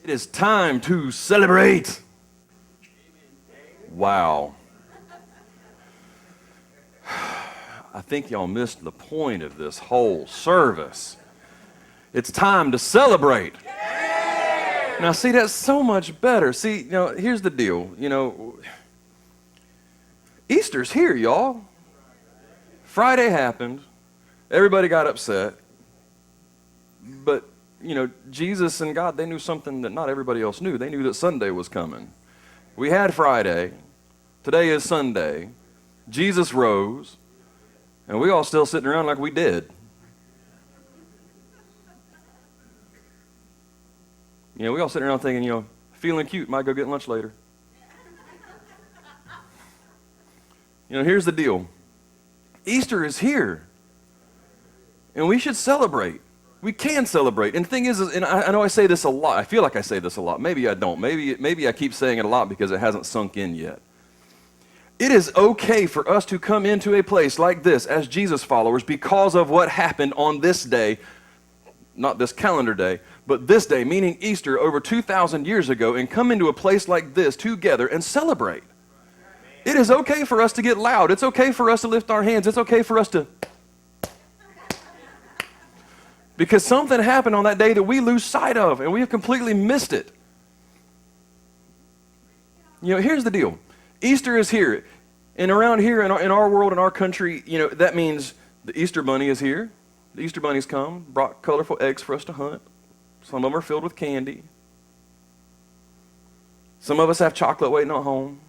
It is time to celebrate. Wow. I think y'all missed the point of this whole service. It's time to celebrate. Now, see, that's so much better. See, here's the deal. Easter's here, y'all. Friday happened. Everybody got upset. But, Jesus and God, they knew something that not everybody else knew. They knew that Sunday was coming. We had Friday. Today is Sunday. Jesus rose. And we all still sitting around like we did. We all sitting around thinking, feeling cute, might go get lunch later. Here's the deal. Easter is here. And we should celebrate. We can celebrate. And the thing is, and I know I say this a lot. I feel like I say this a lot. Maybe I don't. Maybe I keep saying it a lot because it hasn't sunk in yet. It is okay for us to come into a place like this as Jesus followers because of what happened on this day, not this calendar day, but this day, meaning Easter, over 2,000 years ago, and come into a place like this together and celebrate. It is okay for us to get loud. It's okay for us to lift our hands. It's okay for us to... Because something happened on that day that we lose sight of, and we have completely missed it. Here's the deal. Easter is here. And around here in our world, in our country, that means the Easter bunny is here. The Easter bunny's come, brought colorful eggs for us to hunt. Some of them are filled with candy. Some of us have chocolate waiting at home.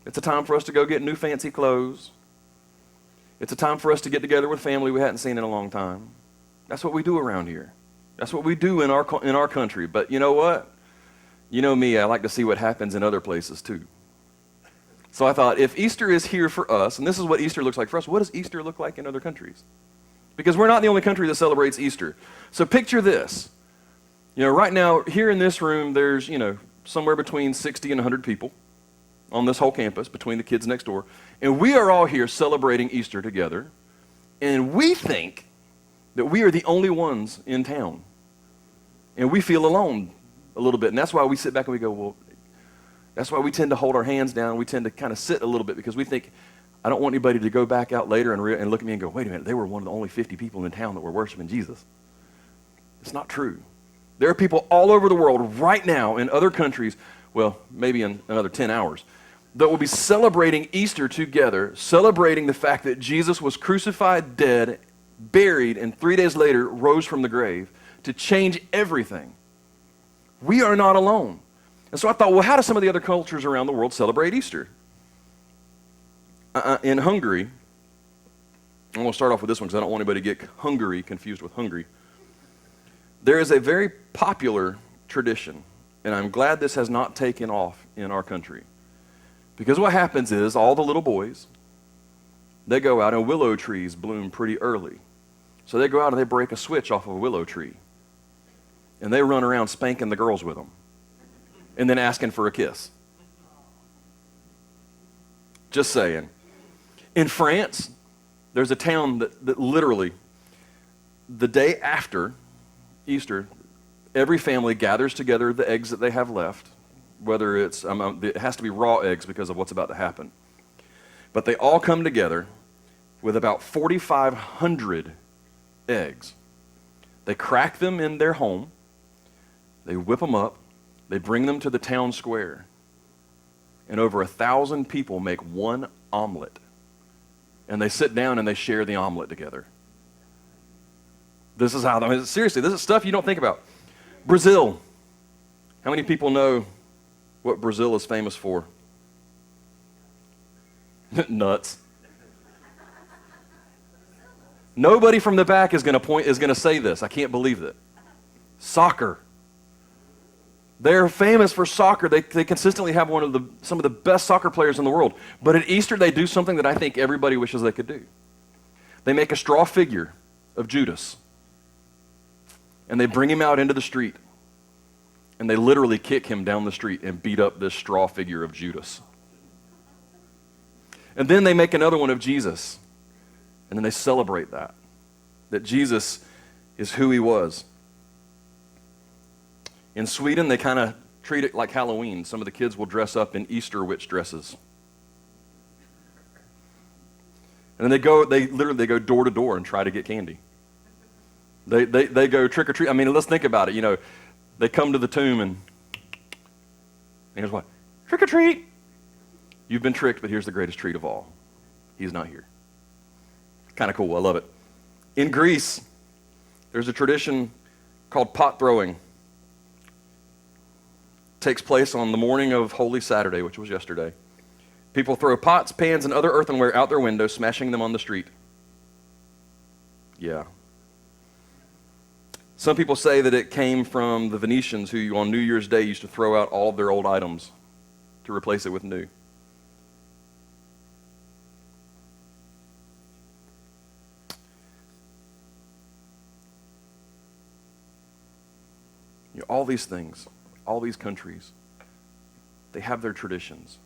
It's a time for us to go get new fancy clothes. It's a time for us to get together with family we hadn't seen in a long time. That's what we do around here. That's what we do in our country. But you know what? You know me, I like to see what happens in other places too. So I thought, if Easter is here for us, and this is what Easter looks like for us, what does Easter look like in other countries? Because we're not the only country that celebrates Easter. So picture this. Right now, here in this room, there's, somewhere between 60 and 100 people on this whole campus, between the kids next door. And we are all here celebrating Easter together. And we think that we are the only ones in town. And we feel alone a little bit. And that's why we sit back and we go, well, that's why we tend to hold our hands down. We tend to kind of sit a little bit because we think, I don't want anybody to go back out later and look at me and go, wait a minute, they were one of the only 50 people in town that were worshiping Jesus. It's not true. There are people all over the world right now in other countries, well, maybe in another 10 hours, that will be celebrating Easter together, celebrating the fact that Jesus was crucified, dead, buried, and 3 days later rose from the grave to change everything. We are not alone. And so I thought, well, how do some of the other cultures around the world celebrate Easter? In Hungary, I'm going to start off with this one because I don't want anybody to get Hungary confused with Hungary. There is a very popular tradition, and I'm glad this has not taken off in our country. Because what happens is all the little boys, they go out and willow trees bloom pretty early. So they go out and they break a switch off of a willow tree. And they run around spanking the girls with them. And then asking for a kiss. Just saying. In France, there's a town that literally, the day after Easter, every family gathers together the eggs that they have left, whether it has to be raw eggs because of what's about to happen. But they all come together with about 4,500 eggs. They crack them in their home, they whip them up, they bring them to the town square, and over 1,000 people make one omelet. And they sit down and they share the omelet together. This is how, seriously, this is stuff you don't think about. Brazil. How many people know what Brazil is famous for? Nuts. Nobody from the back is going to say this. I can't believe it. Soccer. They're famous for soccer. They consistently have some of the best soccer players in the world. But at Easter, they do something that I think everybody wishes they could do. They make a straw figure of Judas. And they bring him out into the street. And they literally kick him down the street and beat up this straw figure of Judas. And then they make another one of Jesus. And then they celebrate that Jesus is who he was. In Sweden, they kind of treat it like Halloween. Some of the kids will dress up in Easter witch dresses. And then they literally go door to door and try to get candy. They go trick or treat. I mean, let's think about it. You know, they come to the tomb and here's what? Trick or treat. You've been tricked, but here's the greatest treat of all. He's not here. Kind of cool. I love it. In Greece, there's a tradition called pot throwing. Takes place on the morning of Holy Saturday, which was yesterday. People throw pots, pans, and other earthenware out their windows, smashing them on the street. Yeah. Some people say that it came from the Venetians who on New Year's Day used to throw out all of their old items to replace it with new. You know, all these things, all these countries, they have their traditions.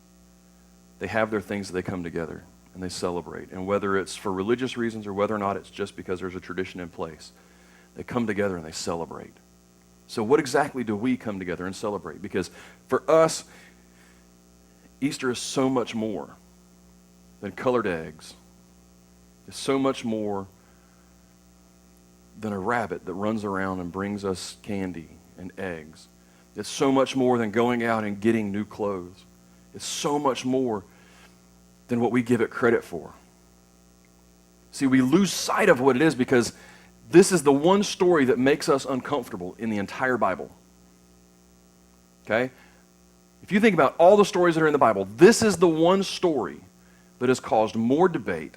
They have their things that they come together and they celebrate. And whether it's for religious reasons or whether or not it's just because there's a tradition in place, they come together and they celebrate. So what exactly do we come together and celebrate? Because for us, Easter is so much more than colored eggs. It's so much more than a rabbit that runs around and brings us candy and eggs. It's so much more than going out and getting new clothes. It's so much more than what we give it credit for. See, we lose sight of what it is because this is the one story that makes us uncomfortable in the entire Bible. Okay? If you think about all the stories that are in the Bible, this is the one story that has caused more debate,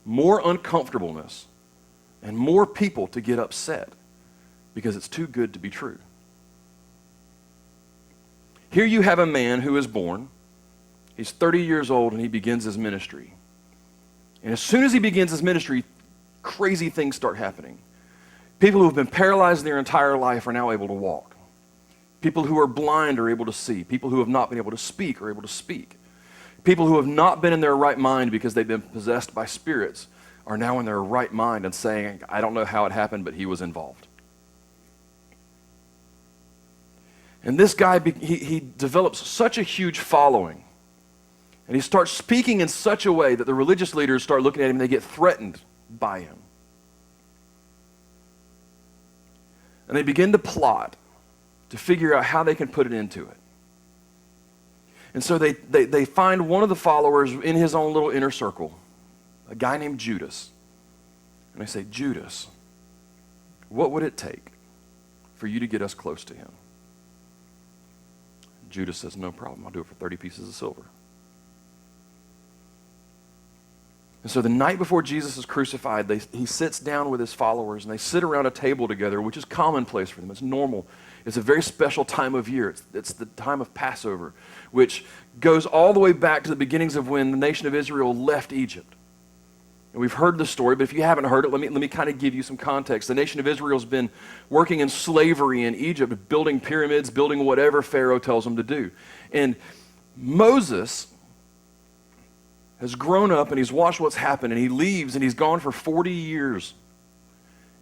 more uncomfortableness, and more people to get upset because it's too good to be true. Here you have a man who is born. He's 30 years old and he begins his ministry. And as soon as he begins his ministry, crazy things start happening. People who have been paralyzed their entire life are now able to walk. People who are blind are able to see. People who have not been able to speak are able to speak. People who have not been in their right mind because they've been possessed by spirits are now in their right mind and saying, I don't know how it happened, but he was involved. And this guy, he develops such a huge following. And he starts speaking in such a way that the religious leaders start looking at him and they get threatened by him. And they begin to plot to figure out how they can put it into it. And so they find one of the followers in his own little inner circle, a guy named Judas. And they say, Judas, what would it take for you to get us close to him? Judas says, no problem, I'll do it for 30 pieces of silver. And so the night before Jesus is crucified, he sits down with his followers, and they sit around a table together, which is commonplace for them. It's normal. It's a very special time of year. It's the time of Passover, which goes all the way back to the beginnings of when the nation of Israel left Egypt. And we've heard the story, but if you haven't heard it, let me kind of give you some context. The nation of Israel has been working in slavery in Egypt, building pyramids, building whatever Pharaoh tells them to do. And Moses has grown up and he's watched what's happened, and he leaves and he's gone for 40 years.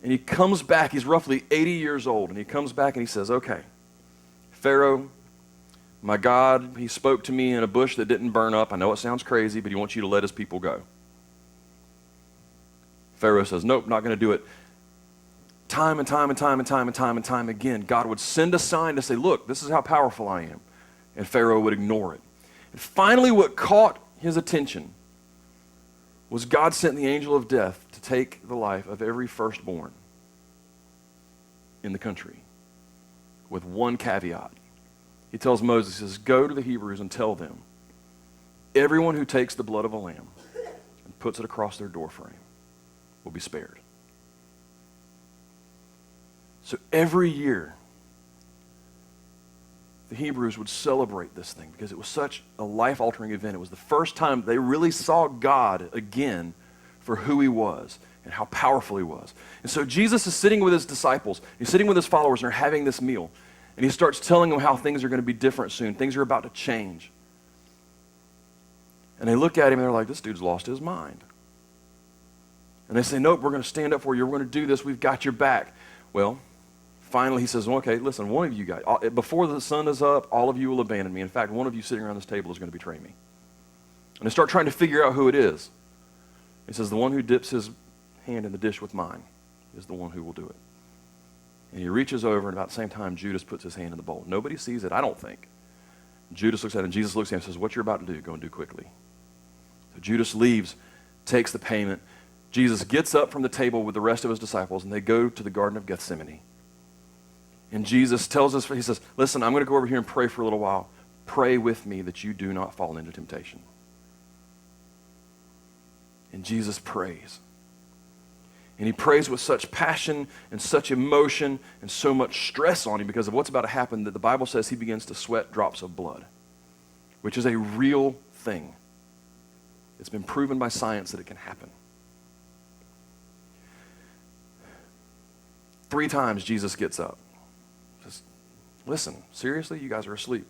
And he comes back, he's roughly 80 years old, and he comes back and he says, okay, Pharaoh, my God, he spoke to me in a bush that didn't burn up. I know it sounds crazy, but he wants you to let his people go. Pharaoh says, nope, not going to do it. Time and time again, God would send a sign to say, look, this is how powerful I am. And Pharaoh would ignore it. And finally, what caught his attention was God sent the angel of death to take the life of every firstborn in the country with one caveat. He tells Moses, he says, go to the Hebrews and tell them, everyone who takes the blood of a lamb and puts it across their doorframe will be spared. So every year, the Hebrews would celebrate this thing because it was such a life-altering event. It was the first time they really saw God again for who he was and how powerful he was. And so Jesus is sitting with his disciples. He's sitting with his followers, and they're having this meal. And he starts telling them how things are going to be different soon. Things are about to change. And they look at him and they're like, this dude's lost his mind. And they say, nope, we're going to stand up for you. We're going to do this. We've got your back. Well, finally he says, well, okay, listen, one of you guys, before the sun is up, all of you will abandon me. In fact, one of you sitting around this table is going to betray me. And they start trying to figure out who it is. He says, the one who dips his hand in the dish with mine is the one who will do it. And he reaches over, and about the same time, Judas puts his hand in the bowl. Nobody sees it, I don't think. Judas looks at it, and Jesus looks at him and says, what you're about to do, go and do quickly. So Judas leaves, takes the payment. Jesus gets up from the table with the rest of his disciples, and they go to the Garden of Gethsemane. And Jesus tells us, he says, listen, I'm going to go over here and pray for a little while. Pray with me that you do not fall into temptation. And Jesus prays. And he prays with such passion and such emotion and so much stress on him because of what's about to happen that the Bible says he begins to sweat drops of blood, which is a real thing. It's been proven by science that it can happen. 3 times Jesus gets up. Says, listen, seriously? You guys are asleep.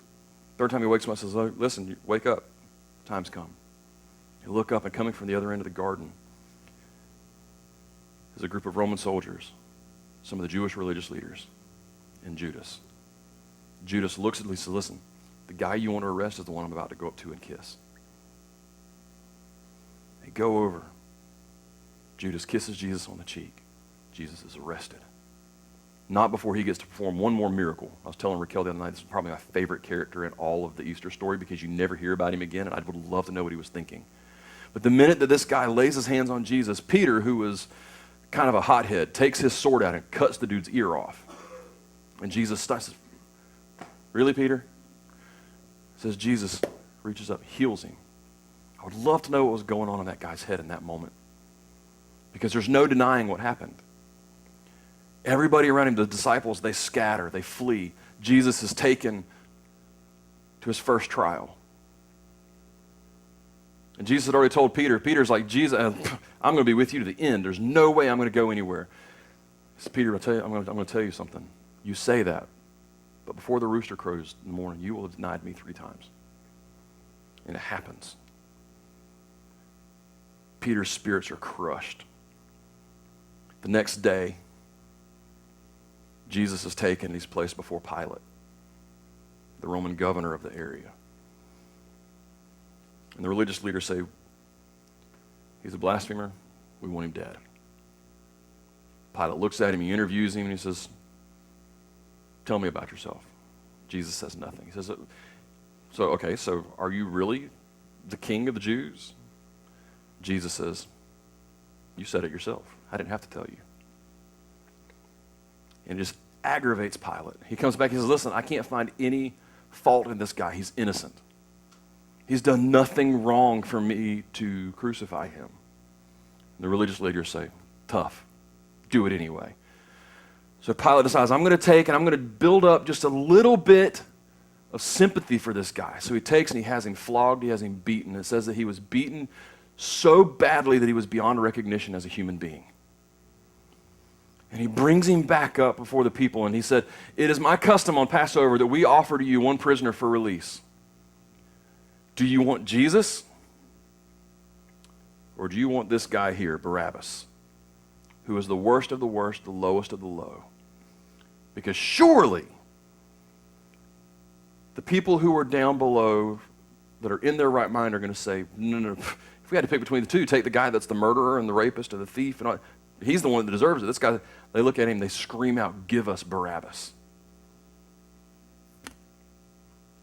3rd time he wakes up and says, listen, wake up. Time's come. You look up, and coming from the other end of the garden is a group of Roman soldiers, some of the Jewish religious leaders, and Judas. Judas looks at him and says, listen, the guy you want to arrest is the one I'm about to go up to and kiss. They go over. Judas kisses Jesus on the cheek. Jesus is arrested. Not before he gets to perform one more miracle. I was telling Raquel the other night, this is probably my favorite character in all of the Easter story because you never hear about him again, and I would love to know what he was thinking. But the minute that this guy lays his hands on Jesus, Peter, who was kind of a hothead, takes his sword out and cuts the dude's ear off. And Jesus says, really, Peter? Says Jesus reaches up, heals him. I would love to know what was going on in that guy's head in that moment because there's no denying what happened. Everybody around him, the disciples, they scatter, they flee. Jesus is taken to his first trial. And Jesus had already told Peter, Peter's like, Jesus, I'm going to be with you to the end. There's no way I'm going to go anywhere. He said, Peter, I'm going to tell you something. You say that, but before the rooster crows in the morning, you will have denied me 3 times. And it happens. Peter's spirits are crushed. The next day, Jesus is taken and he's placed before Pilate, the Roman governor of the area. And the religious leaders say, he's a blasphemer, we want him dead. Pilate looks at him, he interviews him, and he says, tell me about yourself. Jesus says nothing. He says, so are you really the king of the Jews? Jesus says, you said it yourself. I didn't have to tell you. And it just aggravates Pilate. He comes back and says, listen, I can't find any fault in this guy. He's innocent. He's done nothing wrong for me to crucify him. And the religious leaders say, tough. Do it anyway. So Pilate decides, I'm going to take and I'm going to build up just a little bit of sympathy for this guy. So he takes and he has him flogged, he has him beaten. It says that he was beaten so badly that he was beyond recognition as a human being. And he brings him back up before the people and he said, it is my custom on Passover that we offer to you one prisoner for release. Do you want Jesus? Or do you want this guy here, Barabbas, who is the worst of the worst, the lowest of the low? Because surely the people who are down below that are in their right mind are going to say, no, if we had to pick between the two, take the guy that's the murderer and the rapist or the thief. And all, he's the one that deserves it. This guy, they look at him, they scream out, give us Barabbas.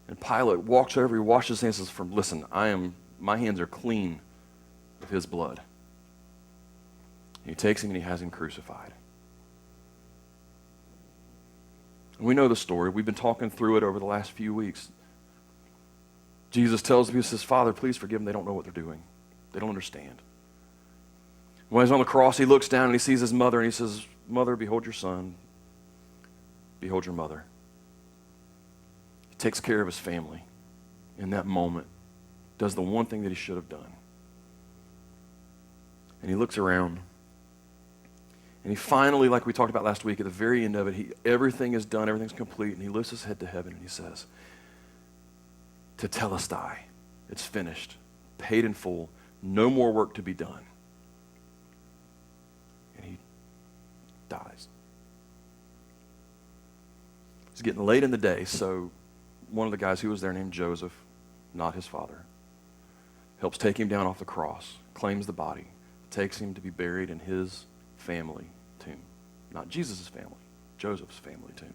And Pilate walks over, he washes his hands and says, listen, my hands are clean of his blood. And he takes him and he has him crucified. And we know the story. We've been talking through it over the last few weeks. Jesus tells him, he says, Father, please forgive them. They don't know what they're doing. They don't understand. When he's on the cross, he looks down and he sees his mother and he says, Mother, behold your son. Behold your mother. He takes care of his family in that moment, does the one thing that he should have done. And he looks around and he finally, like we talked about last week, at the very end of it, everything is done, everything's complete, and he lifts his head to heaven and he says, Tetelestai, it's finished, paid in full, no more work to be done. And he dies. It's getting late in the day, so one of the guys who was there named Joseph, not his father, helps take him down off the cross, claims the body, takes him to be buried in his family tomb. Not Jesus' family, Joseph's family tomb.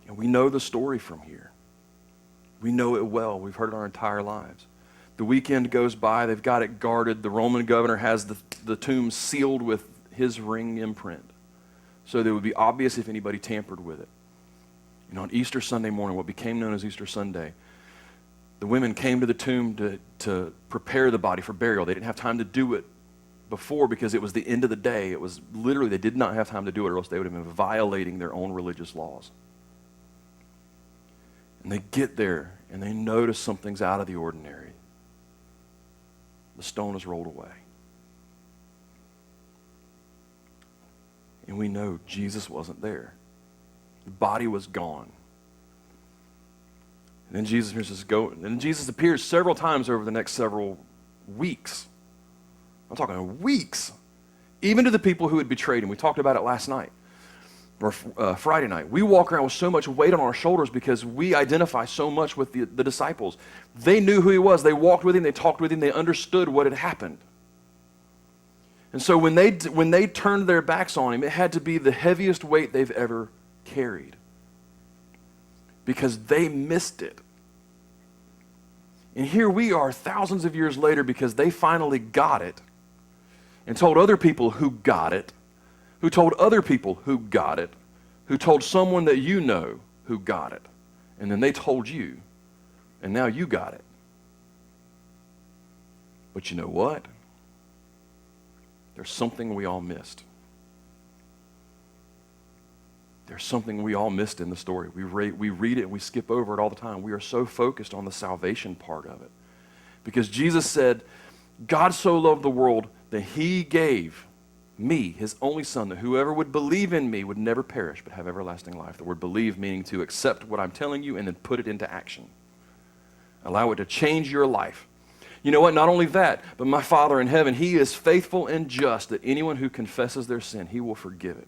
And we know the story from here. We know it well. We've heard it our entire lives. The weekend goes by. They've got it guarded. The Roman governor has the tomb sealed with his ring imprint, so that it would be obvious if anybody tampered with it. And on Easter Sunday morning, what became known as Easter Sunday, the women came to the tomb to prepare the body for burial. They didn't have time to do it before because it was the end of the day. It was literally, they did not have time to do it, or else they would have been violating their own religious laws. And they get there, and they notice something's out of the ordinary. The stone is rolled away. And we know Jesus wasn't there. The body was gone. And then Jesus says, go. And then Jesus appears several times over the next several weeks. I'm talking weeks. Even to the people who had betrayed him. We talked about it last night, or Friday night. We walk around with so much weight on our shoulders because we identify so much with the disciples. They knew who he was. They walked with him. They talked with him. They understood what had happened. And so when they turned their backs on him, it had to be the heaviest weight they've ever carried, because they missed it. And here we are thousands of years later because they finally got it and told other people who got it, who told other people who got it, who told someone that you know who got it. And then they told you, and now you got it. But you know what? There's something we all missed. There's something we all missed in the story. We read it and we skip over it all the time. We are so focused on the salvation part of it. Because Jesus said, God so loved the world that he gave me, his only son, that whoever would believe in me would never perish but have everlasting life. The word believe meaning to accept what I'm telling you and then put it into action. Allow it to change your life. You know what? Not only that, but my Father in heaven, he is faithful and just that anyone who confesses their sin, he will forgive it.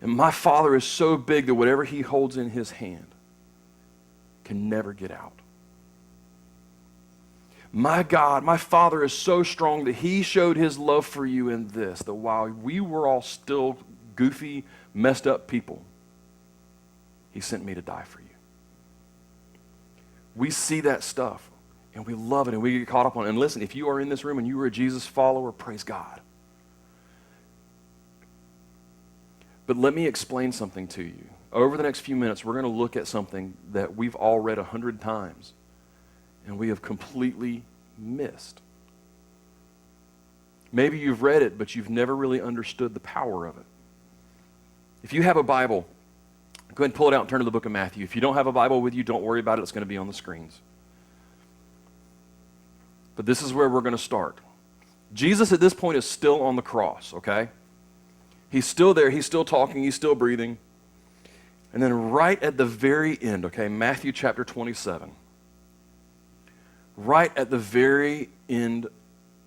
And my Father is so big that whatever he holds in his hand can never get out. My God, my Father is so strong that he showed his love for you in this, that while we were all still goofy, messed up people, he sent me to die for you. We see that stuff, and we love it, and we get caught up on it. And listen, if you are in this room and you are a Jesus follower, praise God. But let me explain something to you. Over the next few minutes, we're going to look at something that we've all read 100 times, and we have completely missed. Maybe you've read it, but you've never really understood the power of it. If you have a Bible, go ahead and pull it out and turn to the book of Matthew. If you don't have a Bible with you, don't worry about it. It's going to be on the screens. But this is where we're going to start. Jesus at this point is still on the cross, okay? He's still there. He's still talking. He's still breathing. And then right at the very end, okay, Matthew chapter 27, right at the very end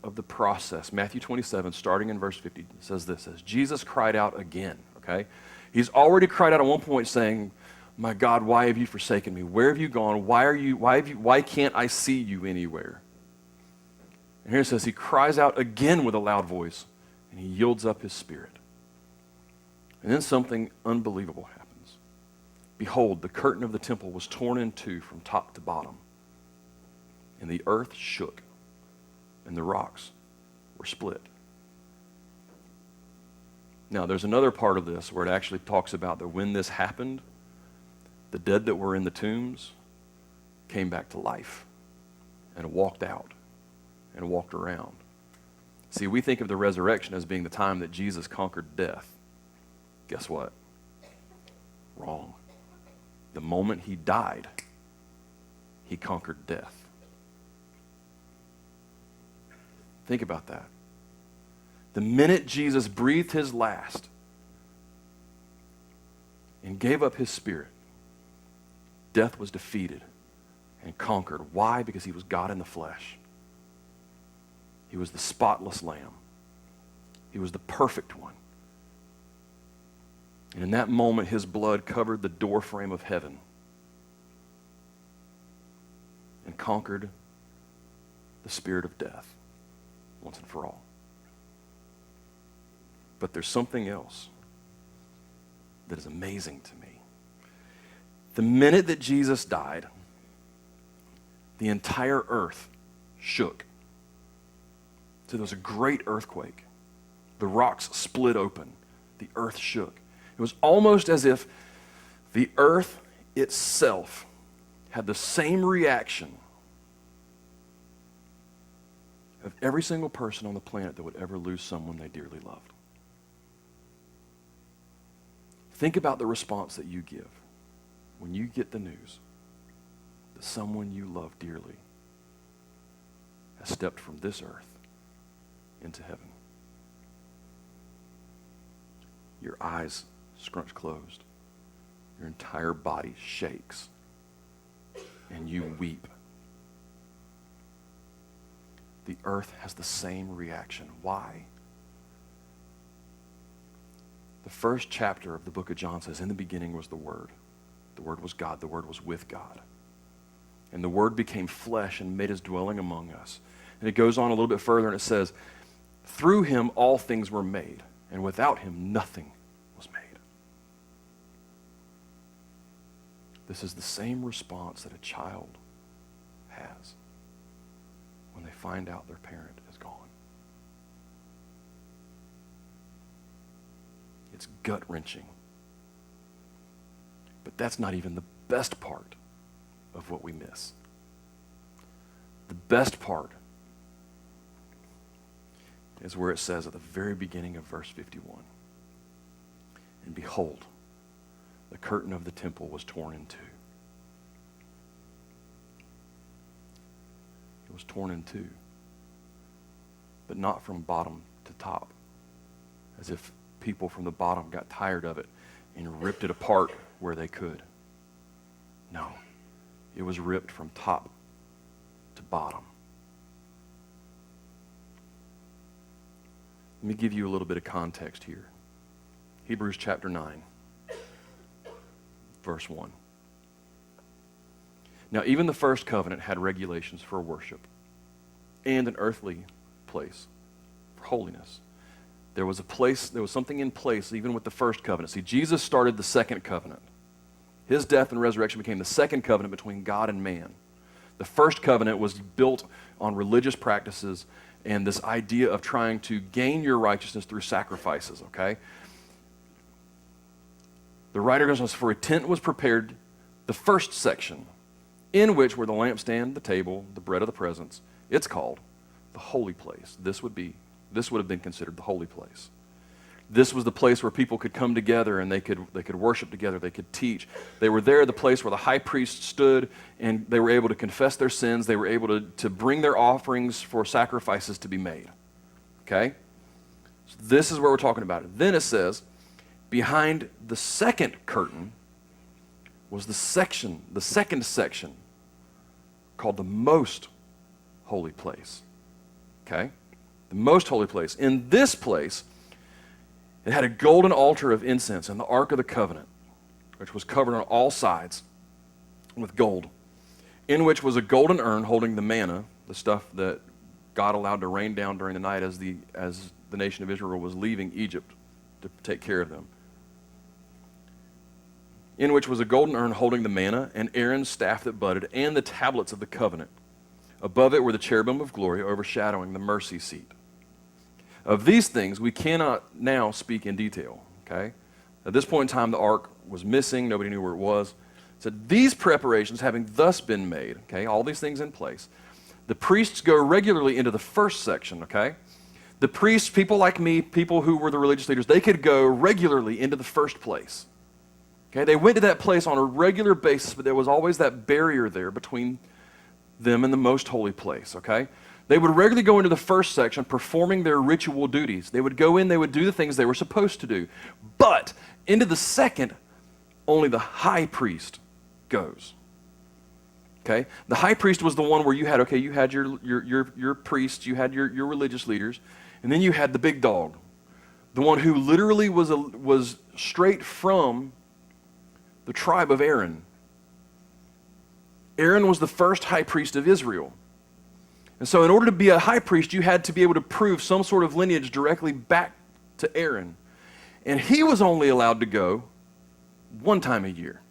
of the process, Matthew 27, starting in verse 50, says this, says, Jesus cried out again, okay? He's already cried out at one point saying, my God, why have you forsaken me? Where have you gone? Why can't I see you anywhere? And here it says he cries out again with a loud voice, and he yields up his spirit. And then something unbelievable happens. Behold, the curtain of the temple was torn in two from top to bottom, and the earth shook, and the rocks were split. Now, there's another part of this where it actually talks about that when this happened, the dead that were in the tombs came back to life and walked out and walked around. See, we think of the resurrection as being the time that Jesus conquered death. Guess what? Wrong. The moment he died, he conquered death. Think about that. The minute Jesus breathed his last and gave up his spirit, death was defeated and conquered. Why? Because he was God in the flesh. He was the spotless lamb. He was the perfect one. And in that moment, his blood covered the doorframe of heaven and conquered the spirit of death once and for all. But there's something else that is amazing to me. The minute that Jesus died, the entire earth shook. So there was a great earthquake. The rocks split open. The earth shook. It was almost as if the earth itself had the same reaction of every single person on the planet that would ever lose someone they dearly loved. Think about the response that you give when you get the news that someone you love dearly has stepped from this earth into heaven. Your eyes scrunch closed. Your entire body shakes. And you weep. The earth has the same reaction. Why? The first chapter of the book of John says, in the beginning was the Word. The Word was God. The Word was with God. And the Word became flesh and made his dwelling among us. And it goes on a little bit further and it says, through him all things were made, and without him nothing was made. This is the same response that a child has when they find out their parent is gone. It's gut-wrenching. But that's not even the best part of what we miss. The best part is where it says at the very beginning of verse 51, and behold, the curtain of the temple was torn in two. It was torn in two, but not from bottom to top, as if people from the bottom got tired of it and ripped it apart where they could. No, it was ripped from top to bottom. Let me give you a little bit of context here. Hebrews chapter 9, verse 1. Now, even the first covenant had regulations for worship and an earthly place for holiness. There was something in place even with the first covenant. See, Jesus started the second covenant. His death and resurrection became the second covenant between God and man. The first covenant was built on religious practices and this idea of trying to gain your righteousness through sacrifices, okay? The writer goes, for a tent was prepared, the first section, in which were the lampstand, the table, the bread of the presence. It's called the holy place. This would have been considered the holy place. This was the place where people could come together and they could worship together, they could teach. They were there, the place where the high priest stood, and they were able to confess their sins. They were able to bring their offerings for sacrifices to be made. Okay? So this is where we're talking about it. Then it says, behind the second curtain was the second section called the most holy place. Okay? The most holy place. In this place, it had a golden altar of incense and the Ark of the Covenant, which was covered on all sides with gold, in which was a golden urn holding the manna, the stuff that God allowed to rain down during the night as the nation of Israel was leaving Egypt to take care of them. In which was a golden urn holding the manna and Aaron's staff that budded and the tablets of the covenant. Above it were the cherubim of glory overshadowing the mercy seat. Of these things, we cannot now speak in detail, okay? At this point in time, the ark was missing. Nobody knew where it was. So these preparations having thus been made, okay, all these things in place, the priests go regularly into the first section, okay? The priests, people like me, people who were the religious leaders, they could go regularly into the first place. Okay, they went to that place on a regular basis, but there was always that barrier there between them and the most holy place, okay? They would regularly go into the first section performing their ritual duties. They would go in, they would do the things they were supposed to do. But into the second, only the high priest goes. Okay? The high priest was the one where you had your priests, you had your religious leaders, and then you had the big dog, the one who literally was straight from the tribe of Aaron. Aaron was the first high priest of Israel. And so in order to be a high priest, you had to be able to prove some sort of lineage directly back to Aaron. And he was only allowed to go one time a year.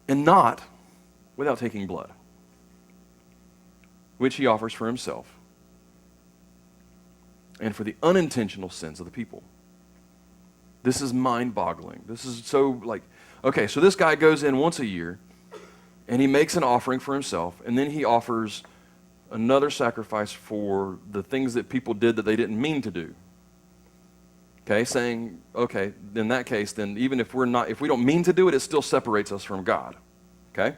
And not without taking blood, which he offers for himself and for the unintentional sins of the people. This is mind-boggling. This is so okay, so this guy goes in once a year, and he makes an offering for himself, and then he offers another sacrifice for the things that people did that they didn't mean to do. Okay, saying, okay, in that case, then even if we don't mean to do it, it still separates us from God. Okay?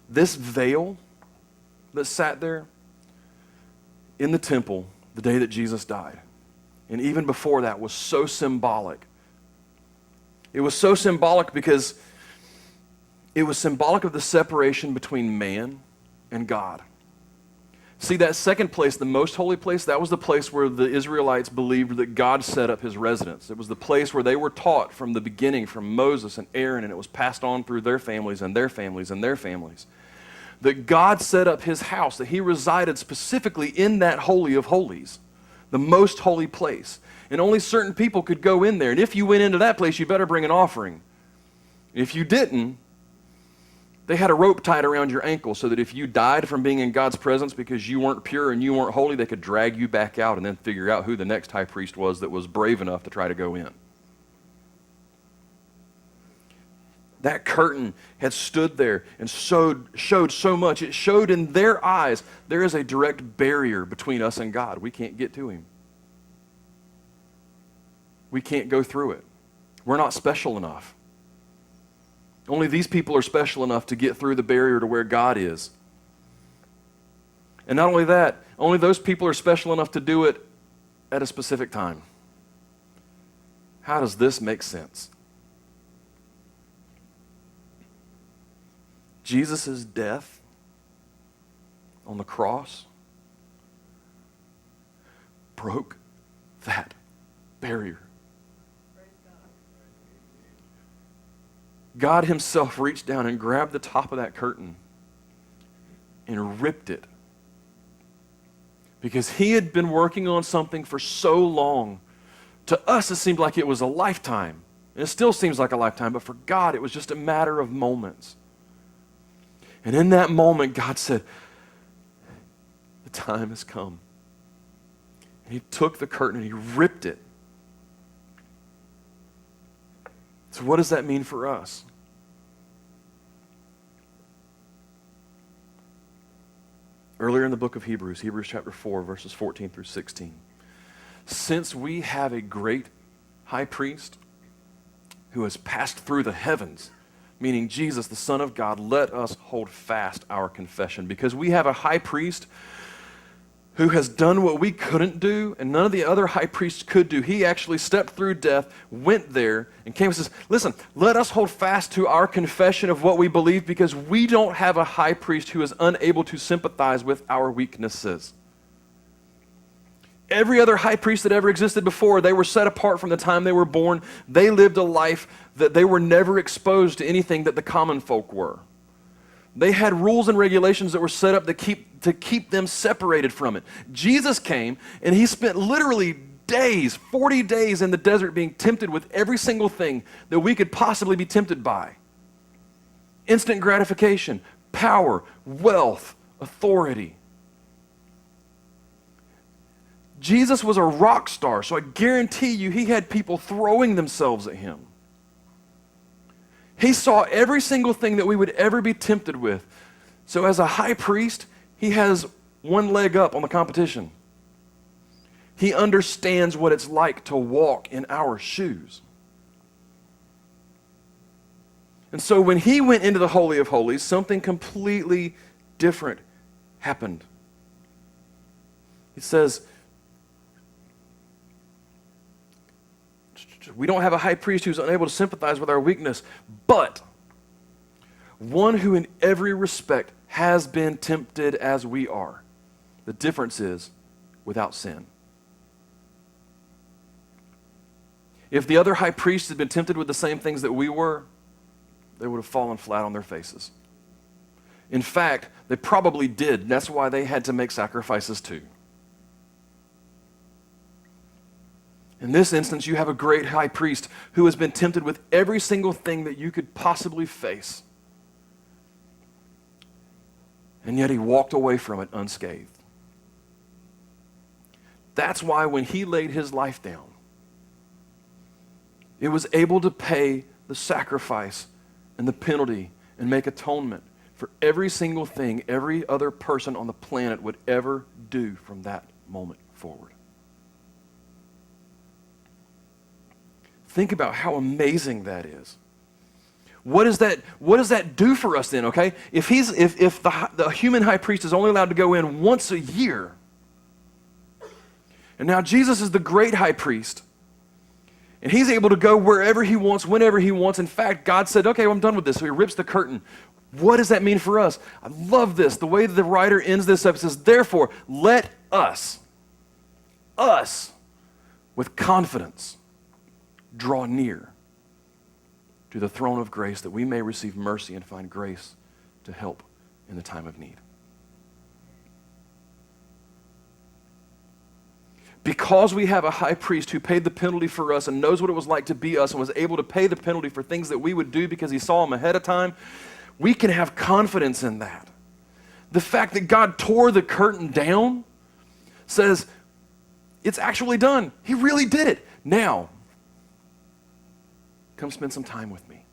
This veil that sat there in the temple the day that Jesus died, and even before that, was so symbolic. It was so symbolic because it was symbolic of the separation between man and God. See, that second place, the most holy place, that was the place where the Israelites believed that God set up his residence. It was the place where they were taught from the beginning, from Moses and Aaron, and it was passed on through their families and their families and their families, that God set up his house, that he resided specifically in that Holy of Holies, the most holy place. And only certain people could go in there. And if you went into that place, you better bring an offering. If you didn't, they had a rope tied around your ankle so that if you died from being in God's presence because you weren't pure and you weren't holy, they could drag you back out and then figure out who the next high priest was that was brave enough to try to go in. That curtain had stood there and showed so much. It showed in their eyes there is a direct barrier between us and God. We can't get to him. We can't go through it. We're not special enough. Only these people are special enough to get through the barrier to where God is. And not only that, only those people are special enough to do it at a specific time. How does this make sense? Jesus' death on the cross broke that barrier. God himself reached down and grabbed the top of that curtain and ripped it. Because he had been working on something for so long. To us, it seemed like it was a lifetime. And it still seems like a lifetime, but for God, it was just a matter of moments. And in that moment, God said, the time has come. And he took the curtain and he ripped it. So what does that mean for us? Earlier in the book of Hebrews chapter 4, verses 14 through 16. Since we have a great high priest who has passed through the heavens, meaning Jesus, the Son of God, let us hold fast our confession. Because we have a high priest who has done what we couldn't do and none of the other high priests could do. He actually stepped through death, went there, and came and says, listen, let us hold fast to our confession of what we believe because we don't have a high priest who is unable to sympathize with our weaknesses. Every other high priest that ever existed before, they were set apart from the time they were born. They lived a life that they were never exposed to anything that the common folk were. They had rules and regulations that were set up to keep them separated from it. Jesus came and he spent literally days, 40 days in the desert being tempted with every single thing that we could possibly be tempted by. Instant gratification, power, wealth, authority. Jesus was a rock star, so I guarantee you he had people throwing themselves at him. He saw every single thing that we would ever be tempted with. So as a high priest, he has one leg up on the competition. He understands what it's like to walk in our shoes. And so when he went into the Holy of Holies, something completely different happened. He says, we don't have a high priest who's unable to sympathize with our weakness, but one who in every respect has been tempted as we are. The difference is without sin. If the other high priests had been tempted with the same things that we were, they would have fallen flat on their faces. In fact, they probably did. And that's why they had to make sacrifices too. In this instance, you have a great high priest who has been tempted with every single thing that you could possibly face. And yet he walked away from it unscathed. That's why when he laid his life down, it was able to pay the sacrifice and the penalty and make atonement for every single thing every other person on the planet would ever do from that moment forward. Think about how amazing that is. What does that do for us then, okay? If the human high priest is only allowed to go in once a year, and now Jesus is the great high priest, and he's able to go wherever he wants, whenever he wants. In fact, God said, okay, well, I'm done with this. So he rips the curtain. What does that mean for us? I love this. The way that the writer ends this up, says, therefore, let us, with confidence, draw near to the throne of grace that we may receive mercy and find grace to help in the time of need. Because we have a high priest who paid the penalty for us and knows what it was like to be us and was able to pay the penalty for things that we would do because he saw them ahead of time, we can have confidence in that. The fact that God tore the curtain down says, it's actually done. He really did it. Now, come spend some time with me.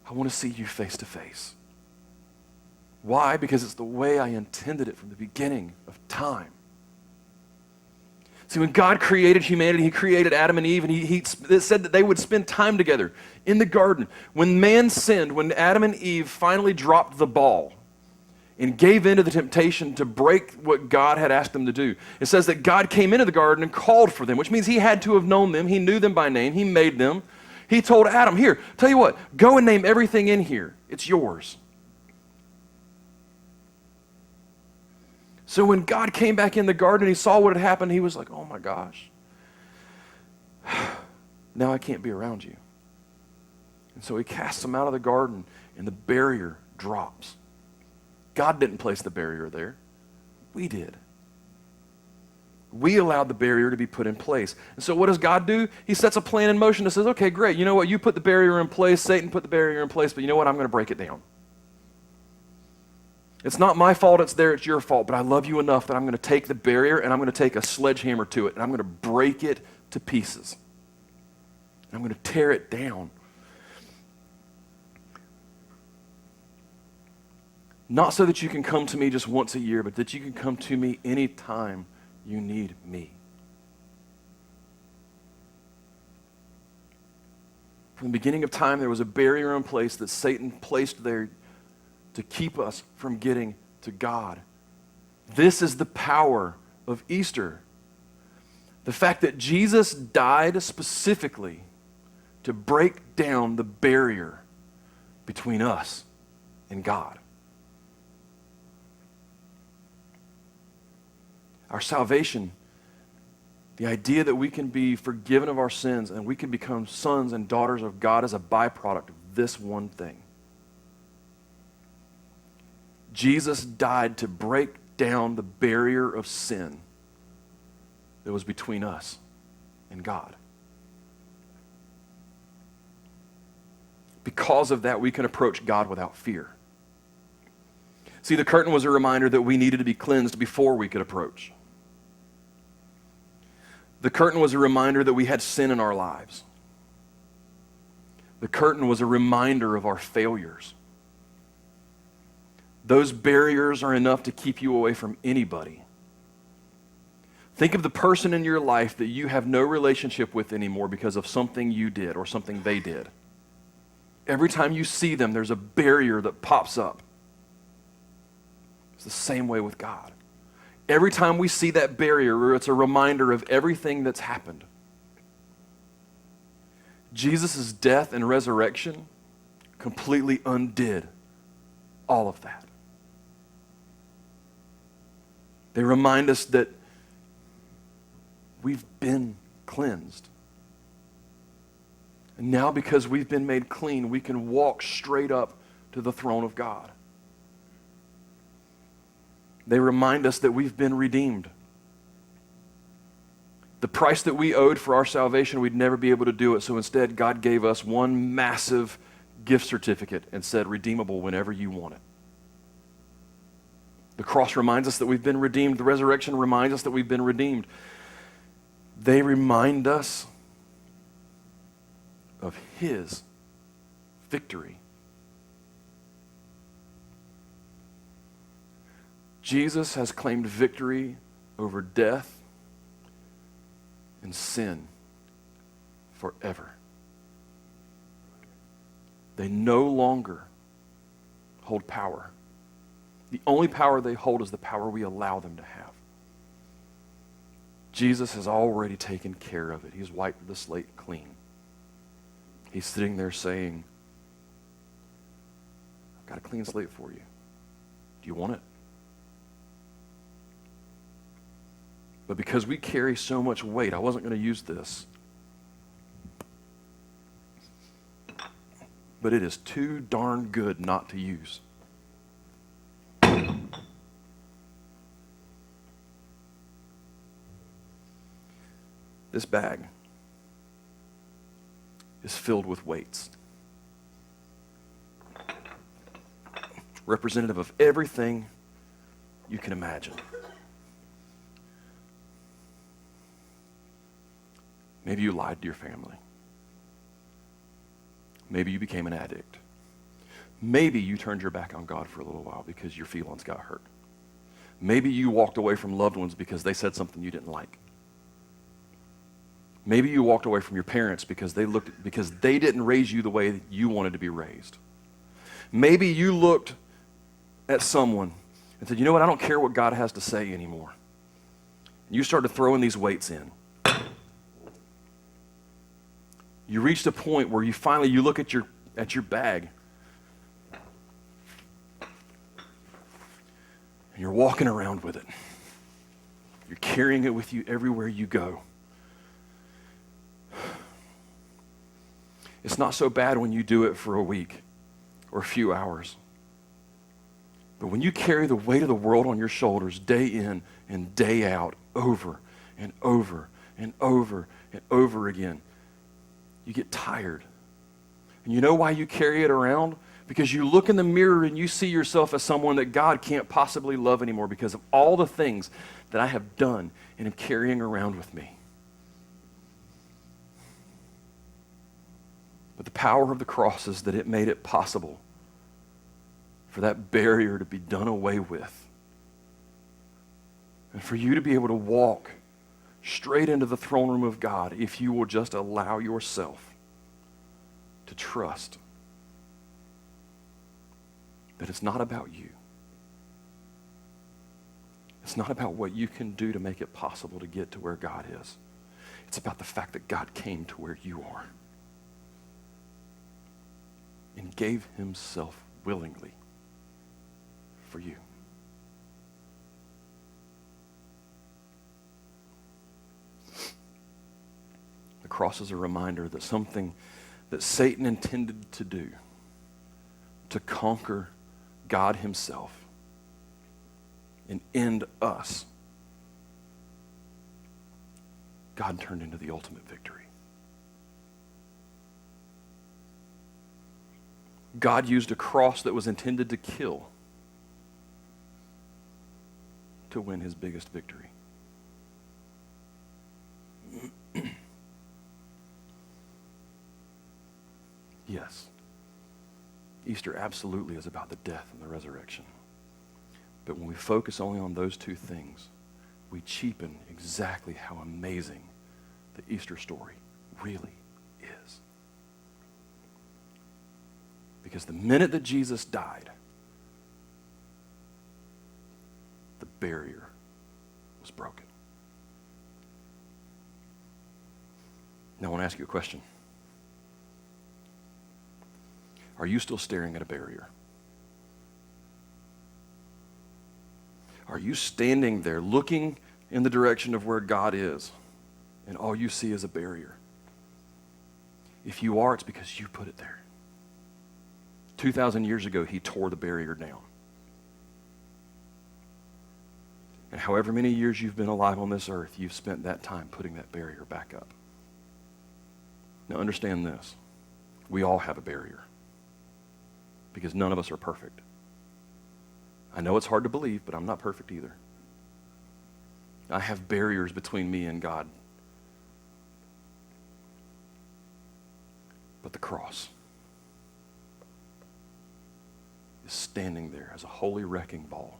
I want to see you face to face. Why? Because it's the way I intended it from the beginning of time. See, when God created humanity, he created Adam and Eve, and it said that they would spend time together in the garden. When man sinned, when Adam and Eve finally dropped the ball and gave in to the temptation to break what God had asked them to do, it says that God came into the garden and called for them, which means he had to have known them. He knew them by name. He made them. He told Adam, here, tell you what, go and name everything in here. It's yours. So when God came back in the garden and he saw what had happened, he was like, oh my gosh, now I can't be around you. And so he casts them out of the garden and the barrier drops. God didn't place the barrier there. We did. We allowed the barrier to be put in place. And so what does God do? He sets a plan in motion that says, okay, great, you know what, you put the barrier in place, Satan put the barrier in place, but you know what, I'm going to break it down. It's not my fault it's there, it's your fault, but I love you enough that I'm going to take the barrier and I'm going to take a sledgehammer to it and I'm going to break it to pieces. I'm going to tear it down. Not so that you can come to me just once a year, but that you can come to me anytime you need me. From the beginning of time, there was a barrier in place that Satan placed there to keep us from getting to God. This is the power of Easter. The fact that Jesus died specifically to break down the barrier between us and God. Our salvation, the idea that we can be forgiven of our sins and we can become sons and daughters of God is a byproduct of this one thing. Jesus died to break down the barrier of sin that was between us and God. Because of that, we can approach God without fear. See, the curtain was a reminder that we needed to be cleansed before we could approach. The curtain was a reminder that we had sin in our lives. The curtain was a reminder of our failures. Those barriers are enough to keep you away from anybody. Think of the person in your life that you have no relationship with anymore because of something you did or something they did. Every time you see them, there's a barrier that pops up. It's the same way with God. Every time we see that barrier, it's a reminder of everything that's happened. Jesus' death and resurrection completely undid all of that. They remind us that we've been cleansed. And now because we've been made clean, we can walk straight up to the throne of God. They remind us that we've been redeemed. The price that we owed for our salvation, we'd never be able to do it. So instead, God gave us one massive gift certificate and said, redeemable whenever you want it. The cross reminds us that we've been redeemed. The resurrection reminds us that we've been redeemed. They remind us of his victory. Jesus has claimed victory over death and sin forever. They no longer hold power. The only power they hold is the power we allow them to have. Jesus has already taken care of it. He's wiped the slate clean. He's sitting there saying, I've got a clean slate for you. Do you want it? But because we carry so much weight, I wasn't going to use this. But it is too darn good not to use. This bag is filled with weights. Representative of everything you can imagine. Maybe you lied to your family. Maybe you became an addict. Maybe you turned your back on God for a little while because your feelings got hurt. Maybe you walked away from loved ones because they said something you didn't like. Maybe you walked away from your parents because they didn't raise you the way that you wanted to be raised. Maybe you looked at someone and said, you know what, I don't care what God has to say anymore. And you started throwing these weights in. You reached a point where you look at your bag and you're walking around with it. You're carrying it with you everywhere you go. It's not so bad when you do it for a week or a few hours. But when you carry the weight of the world on your shoulders day in and day out, over and over and over and over again, you get tired. And you know why you carry it around? Because you look in the mirror and you see yourself as someone that God can't possibly love anymore because of all the things that I have done and am carrying around with me. But the power of the cross is that it made it possible for that barrier to be done away with. And for you to be able to walk straight into the throne room of God if you will just allow yourself to trust that it's not about you. It's not about what you can do to make it possible to get to where God is. It's about the fact that God came to where you are and gave himself willingly for you. The cross is a reminder that something that Satan intended to do to conquer God himself and end us, God turned into the ultimate victory. God used a cross that was intended to kill to win his biggest victory. Yes, Easter absolutely is about the death and the resurrection. But when we focus only on those two things, we cheapen exactly how amazing the Easter story really is. Because the minute that Jesus died, the barrier was broken. Now I want to ask you a question. Are you still staring at a barrier? Are you standing there looking in the direction of where God is, and all you see is a barrier? If you are, it's because you put it there. 2,000 years ago, he tore the barrier down. And however many years you've been alive on this earth, you've spent that time putting that barrier back up. Now understand this. We all have a barrier because none of us are perfect. I know it's hard to believe, but I'm not perfect either. I have barriers between me and God. But the cross is standing there as a holy wrecking ball,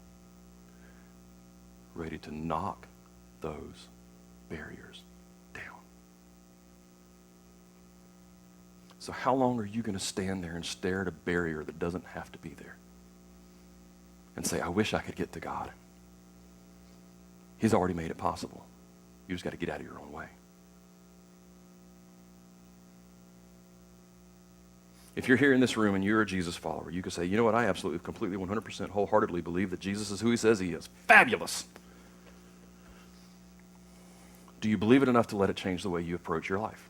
ready to knock those barriers down. So how long are you going to stand there and stare at a barrier that doesn't have to be there? And say, I wish I could get to God. He's already made it possible. You just got to get out of your own way. If you're here in this room and you're a Jesus follower, you can say, you know what, I absolutely, completely, 100% wholeheartedly believe that Jesus is who he says he is. Fabulous. Do you believe it enough to let it change the way you approach your life?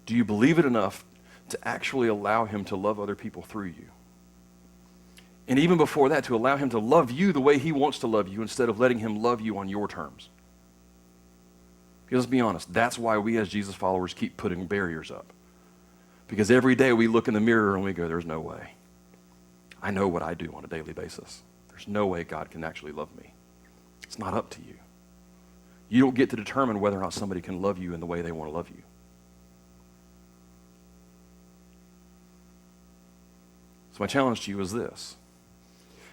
Do you believe it enough to actually allow him to love other people through you? And even before that, to allow him to love you the way he wants to love you instead of letting him love you on your terms. Because let's be honest, that's why we as Jesus followers keep putting barriers up. Because every day we look in the mirror and we go, there's no way. I know what I do on a daily basis. There's no way God can actually love me. It's not up to you. You don't get to determine whether or not somebody can love you in the way they want to love you. So my challenge to you is this.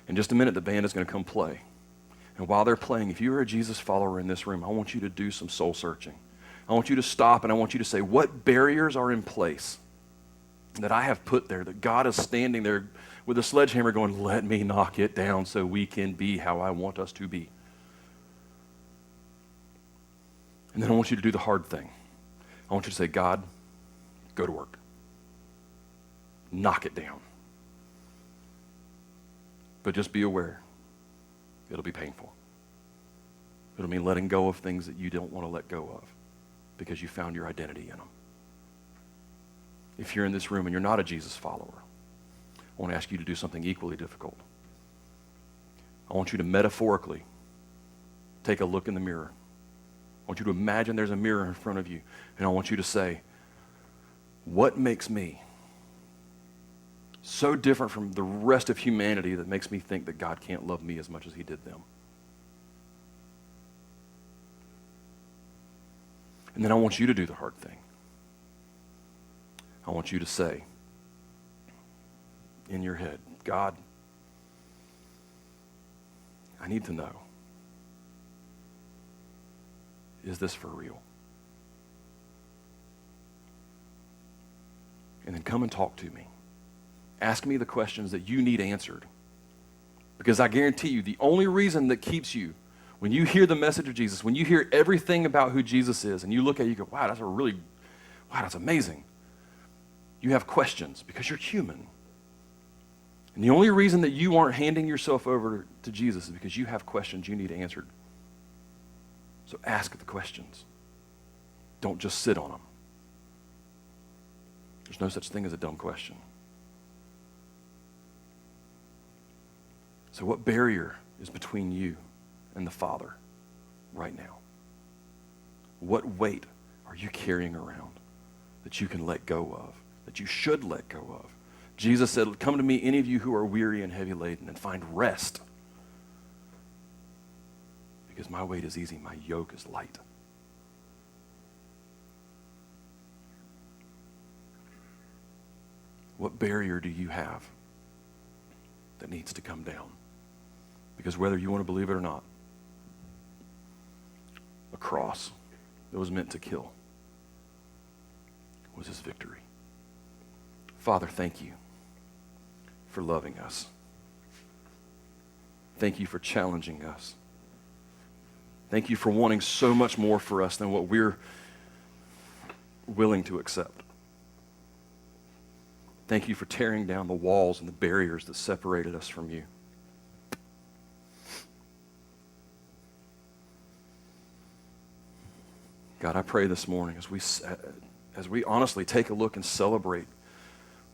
In just a minute, the band is going to come play. And while they're playing, if you're a Jesus follower in this room, I want you to do some soul searching. I want you to stop and I want you to say, what barriers are in place that I have put there, that God is standing there with a sledgehammer going, let me knock it down so we can be how I want us to be. And then I want you to do the hard thing. I want you to say, God, go to work. Knock it down. But just be aware, it'll be painful. It'll mean letting go of things that you don't want to let go of because you found your identity in them. If you're in this room and you're not a Jesus follower, I want to ask you to do something equally difficult. I want you to metaphorically take a look in the mirror. I want you to imagine there's a mirror in front of you, and I want you to say, what makes me so different from the rest of humanity that makes me think that God can't love me as much as he did them? And then I want you to do the hard thing. I want you to say in your head, God, I need to know, is this for real? And then come and talk to me. Ask me the questions that you need answered. Because I guarantee you, the only reason that keeps you, when you hear the message of Jesus, when you hear everything about who Jesus is, and you look at it, you go, wow, that's amazing. You have questions because you're human. And the only reason that you aren't handing yourself over to Jesus is because you have questions you need answered. So ask the questions. Don't just sit on them. There's no such thing as a dumb question. So what barrier is between you and the Father right now? What weight are you carrying around that you can let go of, that you should let go of? Jesus said, come to me, any of you who are weary and heavy laden, and find rest. Because my weight is easy, my yoke is light. What barrier do you have that needs to come down? Because whether you want to believe it or not, a cross that was meant to kill was his victory. Father, thank you for loving us. Thank you for challenging us. Thank you for wanting so much more for us than what we're willing to accept. Thank you for tearing down the walls and the barriers that separated us from you. God, I pray this morning as we honestly take a look and celebrate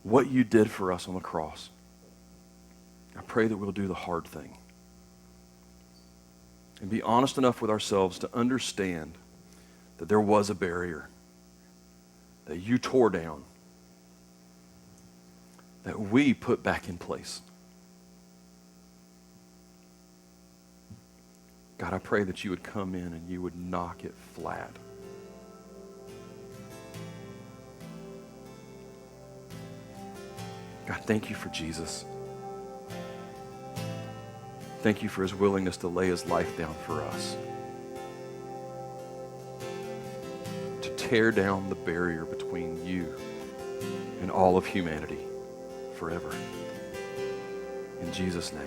what you did for us on the cross, I pray that we'll do the hard thing and be honest enough with ourselves to understand that there was a barrier that you tore down, that we put back in place. God, I pray that you would come in and you would knock it flat. God, thank you for Jesus. Thank you for his willingness to lay his life down for us, to tear down the barrier between you and all of humanity forever. In Jesus' name.